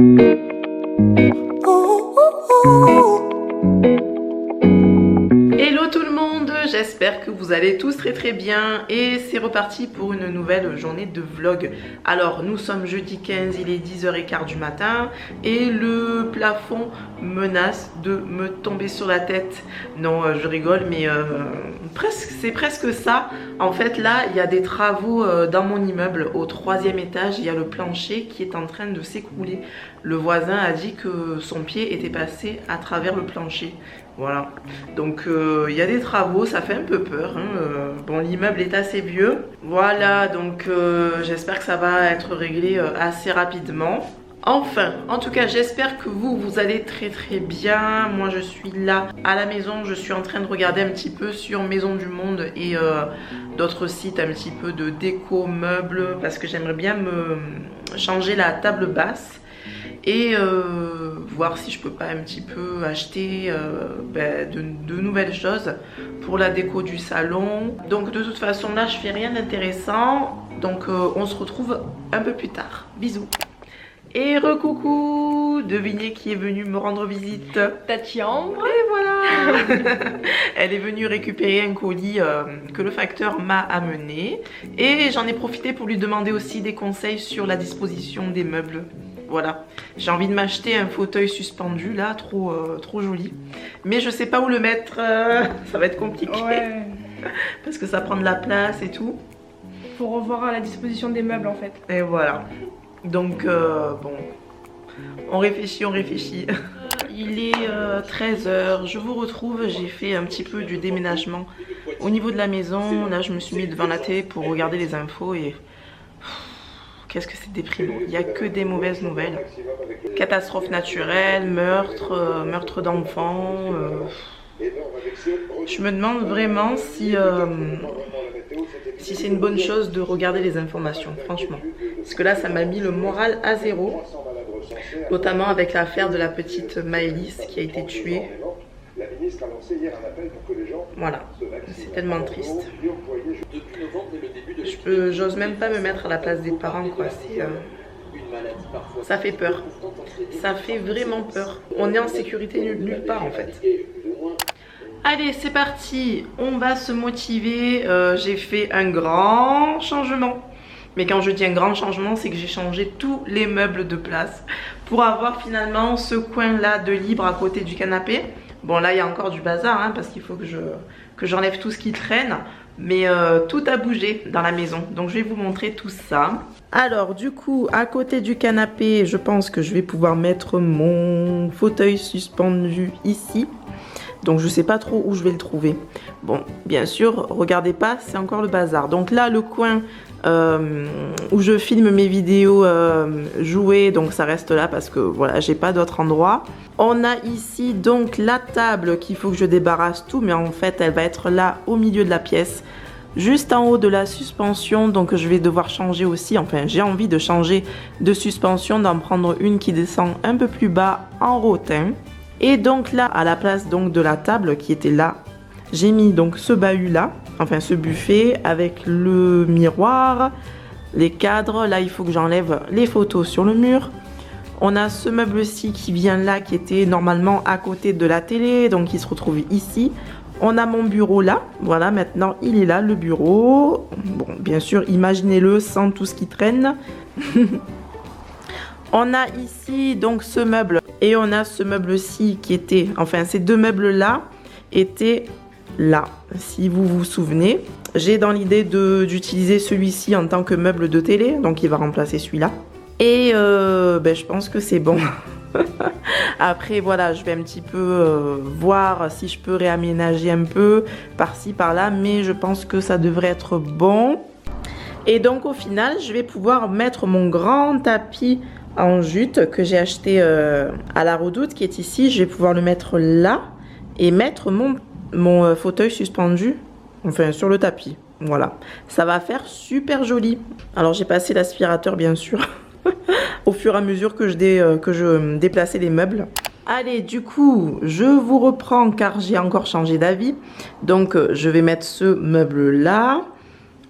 Hello tout le monde, j'espère que vous allez tous très bien et c'est reparti pour une nouvelle journée de vlog. Alors nous sommes jeudi 15, il est 10h15 du matin et le plafond menace de me tomber sur la tête. Non, je rigole, mais c'est presque ça. En fait là, il y a des travaux dans mon immeuble au 3e étage, il y a le plancher qui est en train de s'écrouler. Le voisin a dit que son pied était passé à travers le plancher. Voilà, donc il y a des travaux, ça fait un peu peur, hein. Bon, l'immeuble est assez vieux. Voilà, donc j'espère que ça va être réglé assez rapidement. Enfin, en tout cas, j'espère que vous allez très bien. Moi, je suis là à la maison. Je suis en train de regarder un petit peu sur Maison du Monde et d'autres sites un petit peu de déco, meubles, parce que j'aimerais bien me changer la table basse et voir si je peux pas un petit peu acheter de nouvelles choses pour la déco du salon. Donc de toute façon là je fais rien d'intéressant, donc on se retrouve un peu plus tard. Bisous. Et recoucou, devinez qui est venu me rendre visite? Tati Ambre. Et voilà. Elle est venue récupérer un colis que le facteur m'a amené et j'en ai profité pour lui demander aussi des conseils sur la disposition des meubles. Voilà, j'ai envie de m'acheter un fauteuil suspendu là, trop joli. Mais je sais pas où le mettre, ça va être compliqué. Ouais. Parce que ça prend de la place et tout. Faut revoir la disposition des meubles en fait. Et voilà. Donc bon, on réfléchit. Il est 13h, je vous retrouve, j'ai fait un petit peu du déménagement au niveau de la maison. Là je me suis mis devant la télé pour regarder les infos et... qu'est-ce que c'est déprimant, il n'y a que des mauvaises nouvelles. Catastrophe naturelle, meurtre d'enfants. Je me demande vraiment si c'est une bonne chose de regarder les informations, franchement. Parce que là, ça m'a mis le moral à zéro. Notamment avec l'affaire de la petite Maëlys qui a été tuée. Voilà, c'est tellement triste. J'ose même pas me mettre à la place des parents, quoi. Ça fait peur. Ça fait vraiment peur. On est en sécurité nulle part, en fait. Allez, c'est parti. On va se motiver. J'ai fait un grand changement. Mais quand je dis un grand changement, c'est que j'ai changé tous les meubles de place pour avoir finalement ce coin-là de libre à côté du canapé. Bon, là, il y a encore du bazar, hein, parce qu'il faut que j'enlève tout ce qui traîne. Mais tout a bougé dans la maison. Donc, je vais vous montrer tout ça. Alors, du coup, à côté du canapé, je pense que je vais pouvoir mettre mon fauteuil suspendu ici. Donc, je ne sais pas trop où je vais le trouver. Bon, bien sûr, regardez pas, c'est encore le bazar. Donc là, le coin où je filme mes vidéos jouées, donc ça reste là parce que voilà, j'ai pas d'autre endroit. On a ici donc la table qu'il faut que je débarrasse tout, mais en fait elle va être là au milieu de la pièce, juste en haut de la suspension, donc je vais devoir changer aussi, enfin j'ai envie de changer de suspension, d'en prendre une qui descend un peu plus bas en rotin. Et donc là, à la place donc de la table qui était là, j'ai mis donc ce bahut là, enfin ce buffet avec le miroir, les cadres. Là, il faut que j'enlève les photos sur le mur. On a ce meuble-ci qui vient là, qui était normalement à côté de la télé, donc il se retrouve ici. On a mon bureau là, voilà, maintenant il est là, le bureau. Bon, bien sûr, imaginez-le sans tout ce qui traîne. On a ici donc ce meuble et on a ce meuble-ci qui était, enfin ces deux meubles-là étaient là, si vous vous souvenez. J'ai dans l'idée d'utiliser celui-ci en tant que meuble de télé, donc il va remplacer celui-là. Et je pense que c'est bon. Après voilà, je vais un petit peu voir si je peux réaménager un peu par-ci par-là, mais je pense que ça devrait être bon. Et donc au final, je vais pouvoir mettre mon grand tapis en jute que j'ai acheté à la Redoute, qui est ici. Je vais pouvoir le mettre là et mettre mon fauteuil suspendu, enfin sur le tapis. Voilà, ça va faire super joli. Alors j'ai passé l'aspirateur bien sûr au fur et à mesure que je déplaçais les meubles. Allez, du coup, je vous reprends car j'ai encore changé d'avis. Donc je vais mettre ce meuble là.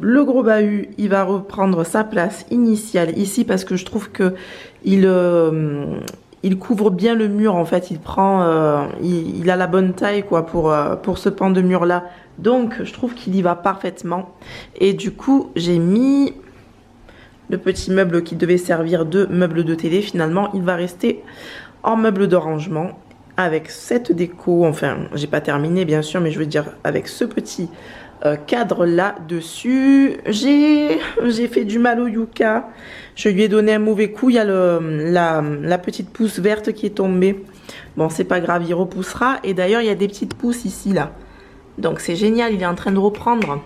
Le gros bahut, il va reprendre sa place initiale ici parce que je trouve que il couvre bien le mur en fait. Il prend, il a la bonne taille quoi pour ce pan de mur là. Donc je trouve qu'il y va parfaitement. Et du coup j'ai mis le petit meuble qui devait servir de meuble de télé. Finalement il va rester en meuble de rangement avec cette déco. Enfin j'ai pas terminé bien sûr, mais je veux dire avec ce petit cadre là dessus. J'ai fait du mal au Yuka. Je lui ai donné un mauvais coup. Il y a la petite pousse verte qui est tombée. Bon c'est pas grave, il repoussera. Et d'ailleurs il y a des petites pousses ici là, donc c'est génial, il est en train de reprendre.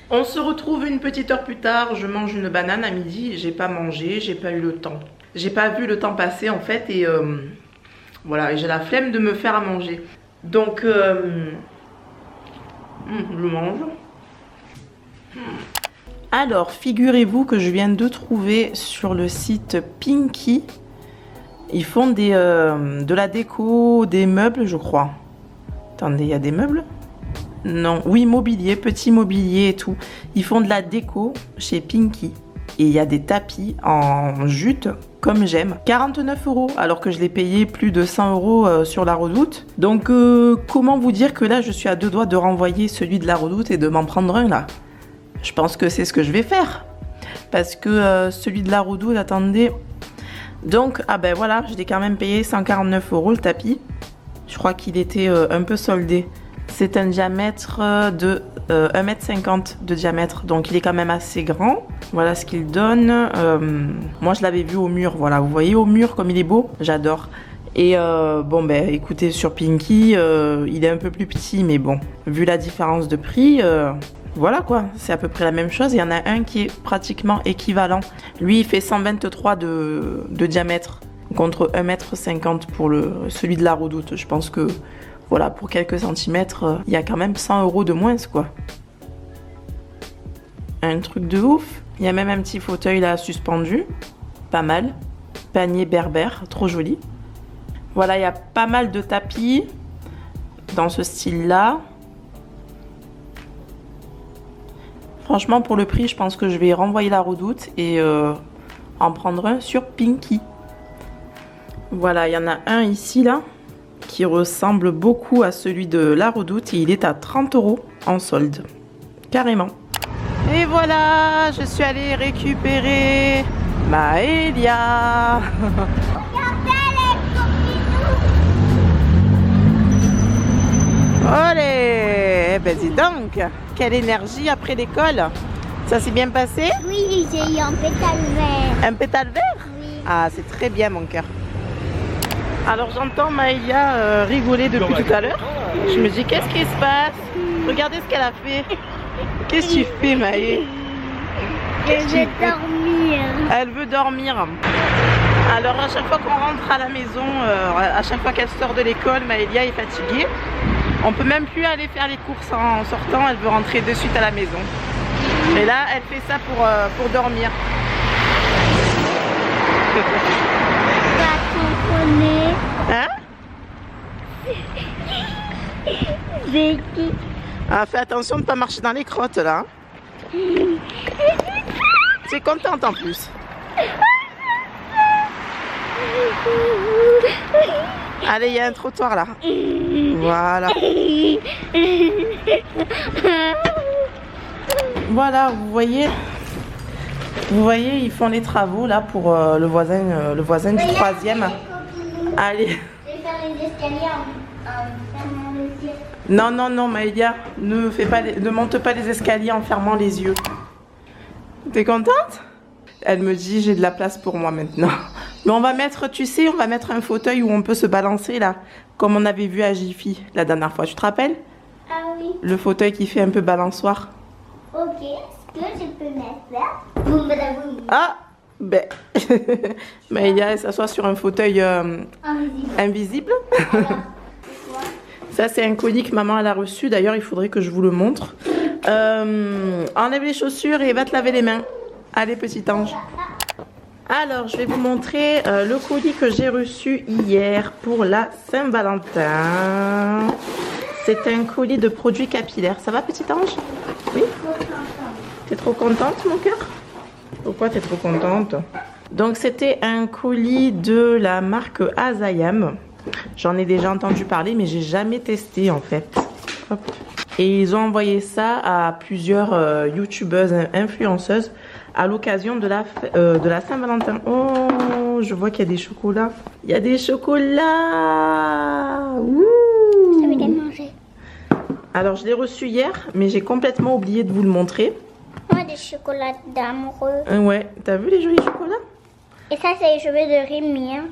On se retrouve une petite heure plus tard. Je mange une banane à midi. J'ai pas mangé, j'ai pas eu le temps, j'ai pas vu le temps passer en fait. Et voilà, j'ai la flemme de me faire à manger, donc je mange. Alors, figurez-vous que je viens de trouver sur le site Pinky. Ils font de la déco, des meubles, je crois. Attendez, il y a des meubles? Non, oui, mobilier, petit mobilier et tout. Ils font de la déco chez Pinky. Et il y a des tapis en jute, comme j'aime. 49 €, alors que je l'ai payé plus de 100 € sur la Redoute. Donc, comment vous dire que là, je suis à deux doigts de renvoyer celui de la Redoute et de m'en prendre un, là. Je pense que c'est ce que je vais faire. Parce que celui de la Redoute, attendez. Donc, ah ben voilà, je l'ai quand même payé 149 € le tapis. Je crois qu'il était un peu soldé. C'est un diamètre de 1,50 m de diamètre, donc il est quand même assez grand. Voilà ce qu'il donne. Moi je l'avais vu au mur, voilà, vous voyez au mur comme il est beau, j'adore. Et bon ben écoutez, sur Pinky il est un peu plus petit, mais bon, vu la différence de prix, voilà quoi, c'est à peu près la même chose. Il y en a un qui est pratiquement équivalent. Lui il fait 123 de diamètre contre 1,50 m pour celui de la Redoute. Je pense que voilà, pour quelques centimètres, il y a quand même 100 € de moins, quoi. Un truc de ouf. Il y a même un petit fauteuil là suspendu. Pas mal. Panier berbère, trop joli. Voilà, il y a pas mal de tapis dans ce style-là. Franchement, pour le prix, je pense que je vais renvoyer la Redoute et en prendre un sur Pinky. Voilà, il y en a un ici, là, qui ressemble beaucoup à celui de la Redoute et il est à 30 € en solde, carrément. Et voilà, je suis allée récupérer Maëlia. Olé, eh ben dis donc, quelle énergie après l'école. Ça s'est bien passé? Oui, j'ai eu un pétale vert. Un pétale vert? Oui. Ah, c'est très bien mon cœur. Alors j'entends Maëlia rigoler depuis tout à l'heure. Je me dis qu'est-ce qui se passe? Regardez ce qu'elle a fait. Qu'est-ce que tu fais Maë? Elle veut dormir. Elle veut dormir. Alors à chaque fois qu'on rentre à la maison, à chaque fois qu'elle sort de l'école, Maëlia est fatiguée. On peut même plus aller faire les courses en sortant, elle veut rentrer de suite à la maison. Et là elle fait ça pour dormir. Hein? Ah, fais attention de ne pas marcher dans les crottes là. Tu es contente en plus. Allez, il y a un trottoir là. Voilà. Voilà, vous voyez, ils font les travaux là pour le voisin du 3e. Allez. Je vais faire les escaliers en fermant les yeux. Non, non, non, Maëlia, ne monte pas les escaliers en fermant les yeux. T'es contente? Elle me dit, j'ai de la place pour moi maintenant. Mais on va mettre, tu sais, on va mettre un fauteuil où on peut se balancer là, comme on avait vu à Jiffy la dernière fois. Tu te rappelles? Ah oui. Le fauteuil qui fait un peu balançoire. Ok, est-ce que je peux mettre là? Boum, badaboum. Ah, ben, Maëlia, elle s'assoit sur un fauteuil invisible. Voilà. Ça, c'est un colis que maman elle a reçu. D'ailleurs, il faudrait que je vous le montre. Enlève les chaussures et va te laver les mains. Allez, petit ange. Alors, je vais vous montrer le colis que j'ai reçu hier pour la Saint-Valentin. C'est un colis de produits capillaires. Ça va, petit ange? Oui. T'es trop contente, mon cœur? Pourquoi t'es trop contente? Donc c'était un colis de la marque Azayam. J'en ai déjà entendu parler mais j'ai jamais testé en fait. Hop. Et ils ont envoyé ça à plusieurs youtubeuses, influenceuses à l'occasion de la Saint-Valentin. Oh, je vois qu'il y a des chocolats. Il y a des chocolats. Ouh. Je vais les manger. Alors je l'ai reçu hier mais j'ai complètement oublié de vous le montrer. Moi, des chocolats d'amoureux. Ouais, t'as vu les jolis chocolats? Et ça, c'est les cheveux de Rémi. Hein.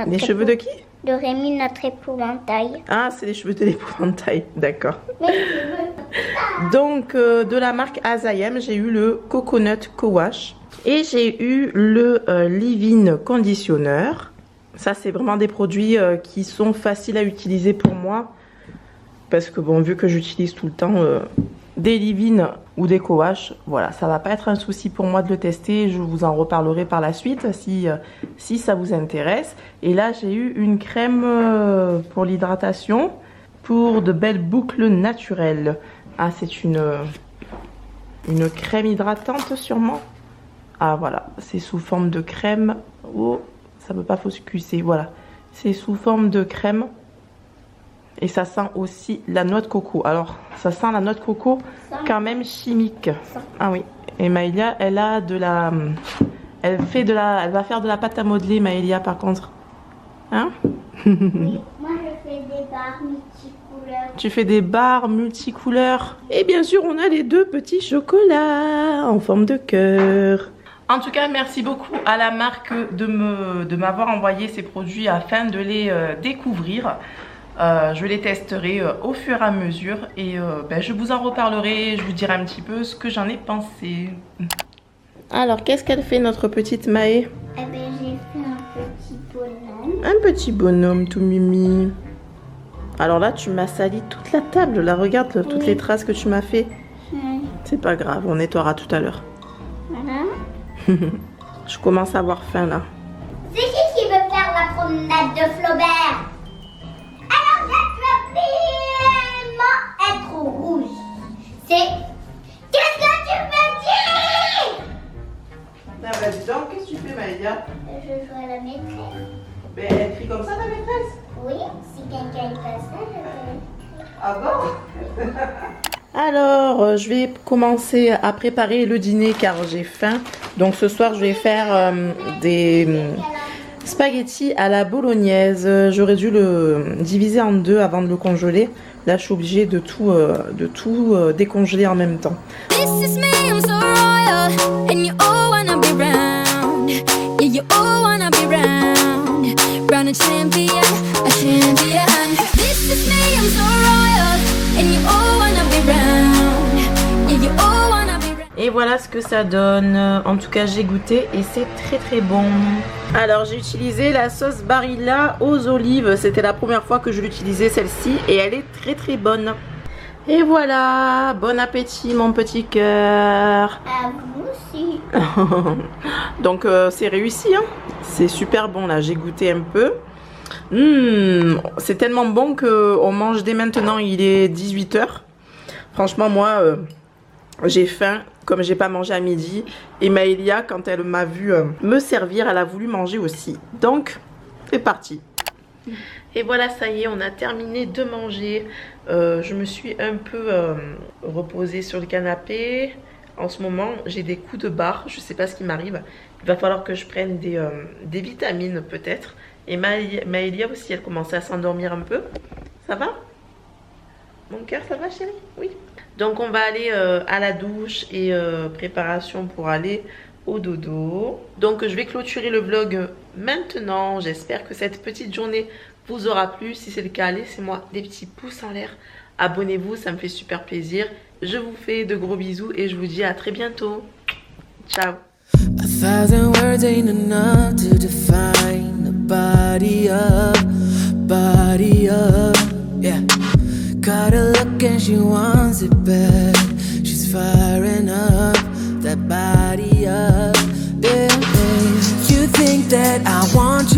Les cheveux de qui? De Rémi, notre épouvantail. Ah, c'est les cheveux de l'épouvantail, d'accord. Mais je veux. Donc, de la marque Azayam, j'ai eu le Coconut Co-Wash. Et j'ai eu le Leave-In Conditioner. Ça, c'est vraiment des produits qui sont faciles à utiliser pour moi. Parce que, bon, vu que j'utilise tout le temps des Leave-In ou des Co-Wash, voilà, ça va pas être un souci pour moi de le tester. Je vous en reparlerai par la suite si ça vous intéresse. Et là, j'ai eu une crème pour l'hydratation pour de belles boucles naturelles. Ah, c'est une crème hydratante sûrement. Ah, voilà, c'est sous forme de crème. Oh, ça peut pas focuser, voilà. C'est sous forme de crème. Et ça sent aussi la noix de coco. Alors, ça sent la noix de coco quand même chimique. Ah oui. Et Maëlia, elle a de la... Elle va faire de la pâte à modeler, Maëlia, par contre. Hein? Oui, moi, je fais des barres multicouleurs. Tu fais des barres multicouleurs. Et bien sûr, on a les deux petits chocolats en forme de cœur. En tout cas, merci beaucoup à la marque de m'avoir envoyé ces produits afin de les découvrir. Je les testerai au fur et à mesure et je vous en reparlerai, je vous dirai un petit peu ce que j'en ai pensé. Alors, qu'est-ce qu'elle fait notre petite Maë? Eh bien, j'ai fait un petit bonhomme. Un petit bonhomme tout mimi. Alors là, tu m'as sali toute la table. Là, regarde toutes les traces que tu m'as fait. C'est pas grave, on nettoiera tout à l'heure. Voilà. Je commence à avoir faim là. C'est qui veut faire la promenade de Flaubert? Alors, je veux vraiment être rouge. C'est... Qu'est-ce que tu veux dire? Ah bah dis donc, qu'est-ce que tu fais Maëlia? Je joue à la maîtresse. Ben, elle crie comme ça ta maîtresse? Oui, si quelqu'un est pas ça, je peux... Ah bon? Alors, je vais commencer à préparer le dîner car j'ai faim. Donc ce soir, je vais faire des spaghettis à la bolognaise. J'aurais dû le diviser en deux avant de le congeler. Là, je suis obligée de tout décongeler en même temps. This is me, I'm so royal, and you all wanna be round. Yeah, you all wanna be round. Round a champion, a champion. This is me, I'm so royal, and you all wanna be round. Yeah, you all wanna be round. Et voilà ce que ça donne. En tout cas, j'ai goûté et c'est très très bon. Alors, j'ai utilisé la sauce Barilla aux olives. C'était la première fois que je l'utilisais celle-ci et elle est très très bonne. Et voilà, bon appétit mon petit cœur. À vous aussi. Donc c'est réussi, hein. C'est super bon là, j'ai goûté un peu. C'est tellement bon qu'on mange dès maintenant, il est 18 h. Franchement moi, j'ai faim comme j'ai pas mangé à midi. Et Maëlia, quand elle m'a vu me servir, elle a voulu manger aussi. Donc c'est parti. Et voilà, ça y est, on a terminé de manger. Je me suis un peu reposée sur le canapé. En ce moment, j'ai des coups de barre. Je sais pas ce qui m'arrive. Il va falloir que je prenne des vitamines peut-être. Et Maëlia aussi, elle commençait à s'endormir un peu. Ça va? Mon cœur, ça va chérie? Oui. Donc on va aller à la douche et préparation pour aller au dodo. Donc je vais clôturer le vlog maintenant. J'espère que cette petite journée vous aura plu. Si c'est le cas, laissez-moi des petits pouces en l'air. Abonnez-vous, ça me fait super plaisir. Je vous fais de gros bisous et je vous dis à très bientôt. Ciao. 1,000 words ain't enough to define the body of, yeah. Got a look and she wants it bad. She's firing up that body up, yeah. You think that I want